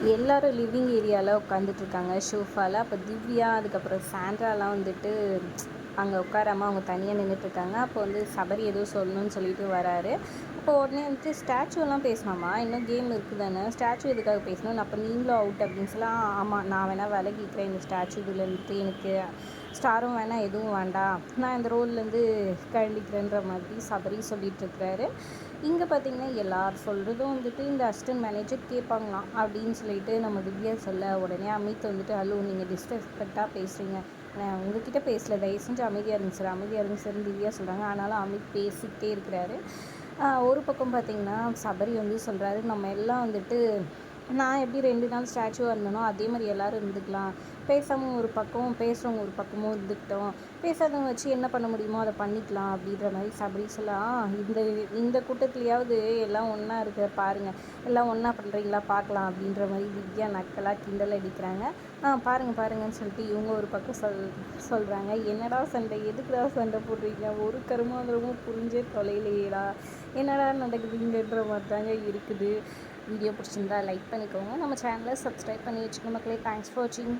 எல்லாரும் லிவிங் ஏரியாவில் உட்காந்துட்ருக்காங்க ஷோஃபாவில். அப்போ திவ்யா அதுக்கப்புறம் சாண்ட்ராலாம் வந்துட்டு அங்கே உட்காராமல் அவங்க தனியாக நின்றுட்டுருக்காங்க. அப்போ வந்து சபரி ஏதோ சொல்லணும்னு சொல்லிட்டு வராரு. அப்போ உடனே வந்துட்டு ஸ்டாச்சுவெல்லாம் பேசலாமா, இன்னும் கேம் இருக்குது தானே, ஸ்டாச்சு எதுக்காக பேசணும், அப்போ நீங்களும் அவுட் அப்படின்னு சொல்லலாம். ஆமாம், நான் வேணால் விலகிக்கிறேன் இந்த ஸ்டாச்சு இதுலேருந்து, எனக்கு ஸ்டாரும் வேணாம் எதுவும் வேண்டாம், நான் இந்த ரோல்லேருந்து கழண்டிக்கிறேன்ற மாதிரி சபரி சொல்லிகிட்ருக்கிறாரு. இங்கே பார்த்திங்கன்னா எல்லார் சொல்கிறதும் வந்துட்டு இந்த அசிஸ்டன்ட் மேனேஜர் கேட்பாங்களாம் அப்படின்னு சொல்லிட்டு நம்ம திவ்யா சொல்ல, உடனே அமித் வந்துட்டு ஹலோ நீங்கள் டிஸ்ரெஸ்பெக்டாக பேசுகிறீங்க, உங்ககிட்ட பேசல, தயவு செஞ்சு அமைதியாக இருங்க சார், அமைதியாக இருங்க சார்னு திவ்யா சொல்கிறாங்க. ஆனாலும் அமித் பேசிக்கிட்டே இருக்கிறாரு. ஒரு பக்கம் பார்த்திங்கன்னா சபரி வந்து சொல்கிறாரு, நம்ம எல்லாம் வந்துட்டு நான் எப்படி 2 நாள் ஸ்டாச்சுவாக இருந்தனோ அதே மாதிரி எல்லோரும் இருந்துக்கலாம், பேசாமல் ஒரு பக்கம் பேசுகிறவங்க ஒரு பக்கமும் இருந்துக்கிட்டோம், பேசாதவங்க வச்சு என்ன பண்ண முடியுமோ அதை பண்ணிக்கலாம் அப்படின்ற மாதிரி சபரி சொல்லலாம். இந்த கூட்டத்துலையாவது எல்லாம் ஒன்றா இருக்க பாருங்கள், எல்லாம் ஒன்றா பண்ணுறீங்களா பார்க்கலாம் அப்படின்ற மாதிரி திவ்யா நக்கலாக கிண்டல் அடிக்கிறாங்க. பாருங்கன்னு சொல்லிட்டு இவங்க ஒரு பக்கம் சொல்கிறாங்க. என்னடா சண்டை, எதுக்குடா சண்டை போடுறீங்க, ஒரு கருமாந்திரமும் புரிஞ்சே தொலைலையேடா, என்னடா நடக்குதுங்கன்ற மாதிரி தாங்க இருக்குது. வீடியோ பிடிச்சிருந்தா லைக் பண்ணிக்கோங்க, நம்ம சேனலை சப்ஸ்கிரைப் பண்ணி வச்சுக்கோங்க மக்களே. தேங்க்ஸ் ஃபார் வாட்சிங்.